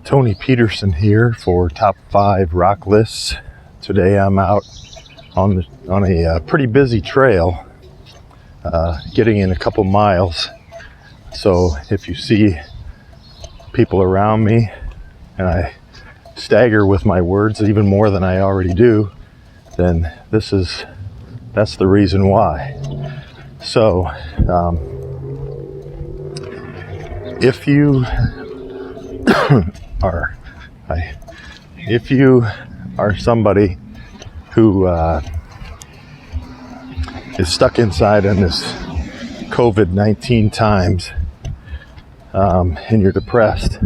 Tony Peterson here for Top 5 Rock Lists. Today I'm out on a pretty busy trail, getting in a couple miles. So if you see people around me and I stagger with my words even more than I already do, then that's the reason why. So if you are somebody who is stuck inside in this COVID-19 times, and you're depressed,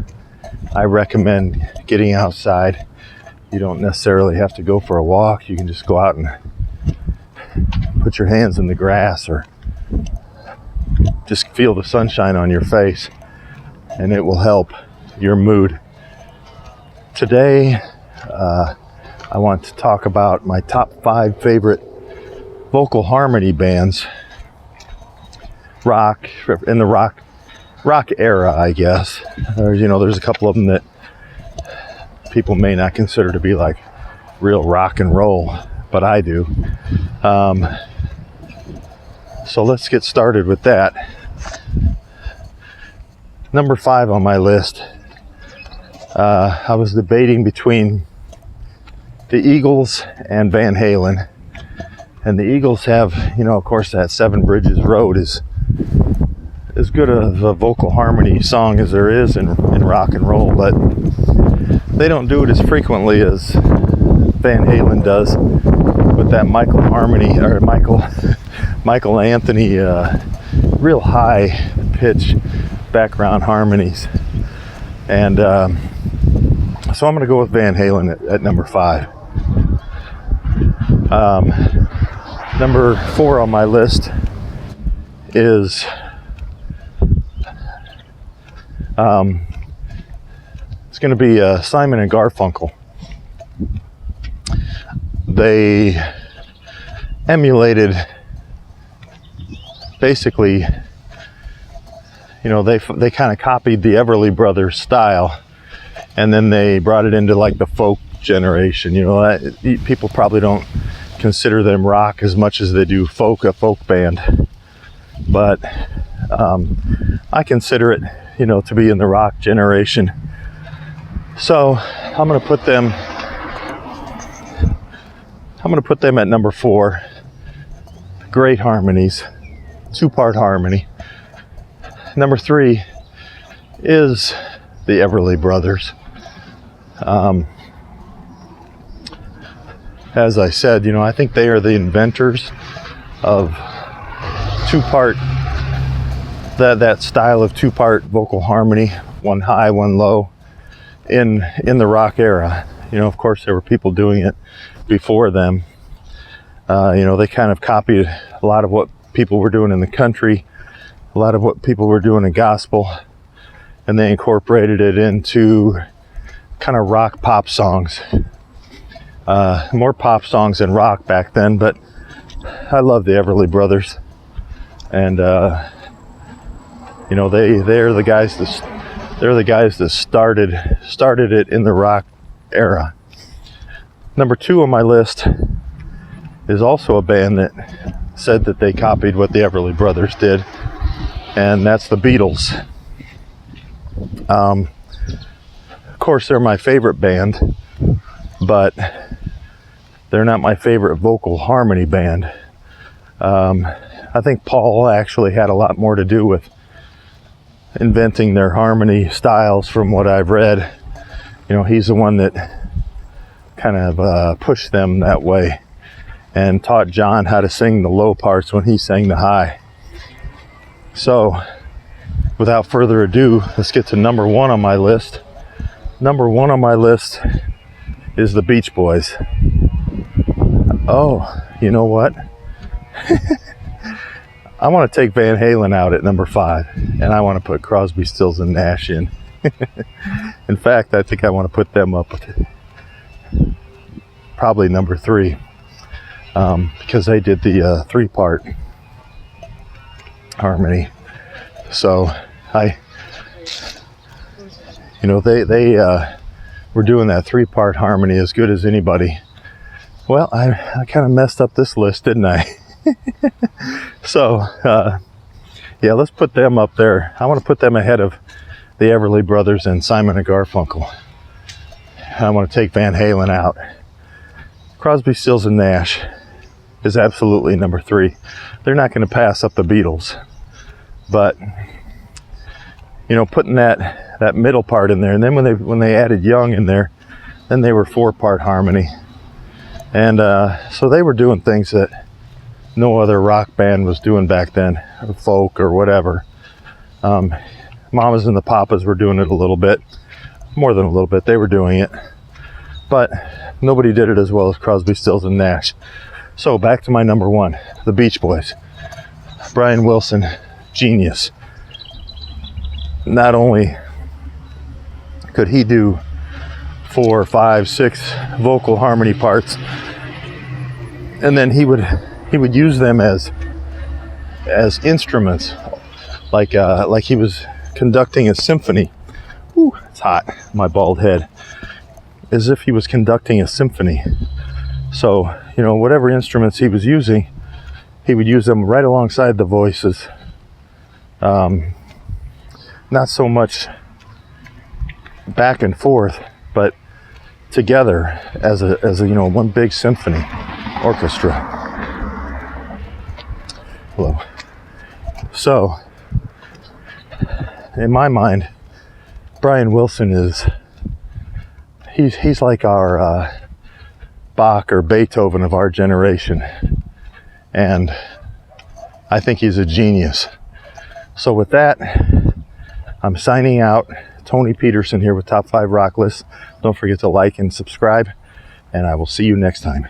I recommend getting outside. You don't necessarily have to go for a walk. You can just go out and put your hands in the grass or just feel the sunshine on your face, and it will help your mood. Today, I want to talk about my top 5 favorite vocal harmony bands, rock, in the rock era, I guess. There's a couple of them that people may not consider to be like real rock and roll, but I do. So let's get started with that. Number 5 on my list, I was debating between the Eagles and Van Halen. And the Eagles have, of course, that Seven Bridges Road is as good of a vocal harmony song as there is in rock and roll, but they don't do it as frequently as Van Halen does with that Michael Anthony real high pitch background harmonies. And so I'm going to go with Van Halen at number 5. Number 4 on my list is it's going to be Simon and Garfunkel. They emulated, basically, they kind of copied the Everly Brothers style, and then they brought it into like the folk generation. People probably don't consider them rock as much as they do a folk band, but I consider it, to be in the rock generation. So I'm going to put them at number 4. Great harmonies, 2-part harmony. Number 3 is the Everly Brothers. As I said, I think they are the inventors of 2-part, that style of 2-part vocal harmony, one high, one low, in the rock era. Of course, there were people doing it before them. They kind of copied a lot of what people were doing in the country, a lot of what people were doing in gospel, and they incorporated it into kind of rock pop songs. More pop songs than rock back then, but I love the Everly Brothers, and they're the guys that started it in the rock era. Number 2 on my list is also a band that said that they copied what the Everly Brothers did, and that's the Beatles. Of course, they're my favorite band, but they're not my favorite vocal harmony band. I think Paul actually had a lot more to do with inventing their harmony styles, from what I've read. He's the one that kind of pushed them that way and taught John how to sing the low parts when he sang the high. So without further ado, let's get to number 1 on my list. Number 1 on my list is the Beach Boys. Oh, you know what? I want to take Van Halen out at number 5, and I want to put Crosby, Stills, and Nash in. In fact, I think I want to put them up probably number 3, because they did the 3-part harmony. So You know, they were doing that 3-part harmony as good as anybody. Well, I kind of messed up this list, didn't I? So, yeah, let's put them up there. I want to put them ahead of the Everly Brothers and Simon and Garfunkel. I want to take Van Halen out. Crosby, Stills, and Nash is absolutely number 3. They're not going to pass up the Beatles. But, you know, putting that middle part in there, and then when they added Young in there, then they were 4-part harmony. And so they were doing things that no other rock band was doing back then, or folk or whatever. Mamas and the Papas were doing it a little bit, more than a little bit. They were doing it, but nobody did it as well as Crosby, Stills, and Nash. So back to my number 1, the Beach Boys. Brian Wilson, genius. Not only could he do 4, 5, 6 vocal harmony parts, and then he would use them as instruments, like he was conducting a symphony. Ooh, it's hot, my bald head. As if he was conducting a symphony. So, you know, whatever instruments he was using, he would use them right alongside the voices. Not so much back and forth, but together as a you know, one big symphony orchestra. Hello. So, in my mind, Brian Wilson is he's like our Bach or Beethoven of our generation, and I think he's a genius. So with that, I'm signing out. Tony Peterson here with Top 5 Rock List. Don't forget to like and subscribe, and I will see you next time.